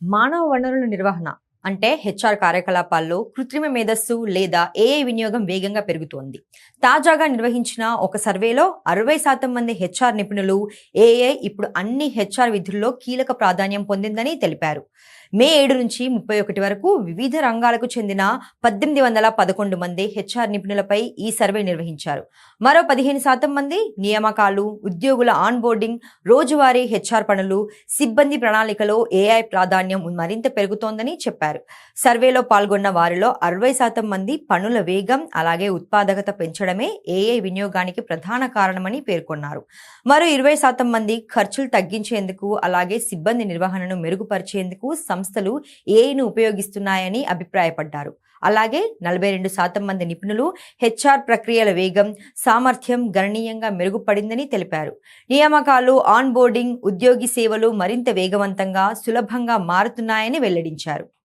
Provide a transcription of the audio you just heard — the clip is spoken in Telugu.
మానవ వనరుల నిర్వహణ అంటే హెచ్ఆర్ కార్యకలాపాల్లో కృత్రిమ మేధస్సు లేదా ఏఐ వినియోగం వేగంగా పెరుగుతోంది. తాజాగా నిర్వహించిన ఒక సర్వేలో 60% మంది హెచ్ఆర్ నిపుణులు ఏఐ ఇప్పుడు అన్ని హెచ్ఆర్ విధుల్లో కీలక ప్రాధాన్యం పొందిందని తెలిపారు. మే 7 నుంచి 31 వరకు వివిధ రంగాలకు చెందిన 1811 మంది హెచ్ఆర్ నిపుణులపై ఈ సర్వే నిర్వహించారు. మరో 15% మంది నియామకాలు, ఉద్యోగుల ఆన్బోర్డింగ్, రోజువారీ హెచ్ఆర్ పనులు, సిబ్బంది ప్రణాళికలో ఏఐ ప్రాధాన్యం మరింత పెరుగుతోందని చెప్పారు. సర్వేలో పాల్గొన్న వారిలో 60% మంది పనుల వేగం అలాగే ఉత్పాదకత పెంచడమే ఏఐ వినియోగానికి ప్రధాన కారణమని పేర్కొన్నారు. మరో 20% మంది ఖర్చులు తగ్గించేందుకు అలాగే సిబ్బంది నిర్వహణను మెరుగుపరిచేందుకు సంస్థలు ఏఐను ఉపయోగిస్తున్నాయని అభిప్రాయపడ్డారు. అలాగే 42% మంది నిపుణులు హెచ్ఆర్ ప్రక్రియల వేగం, సామర్థ్యం గణనీయంగా మెరుగుపడిందని తెలిపారు. నియామకాలు, ఆన్ బోర్డింగ్, ఉద్యోగి సేవలు మరింత వేగవంతంగా, సులభంగా మారుతున్నాయని వెల్లడించారు.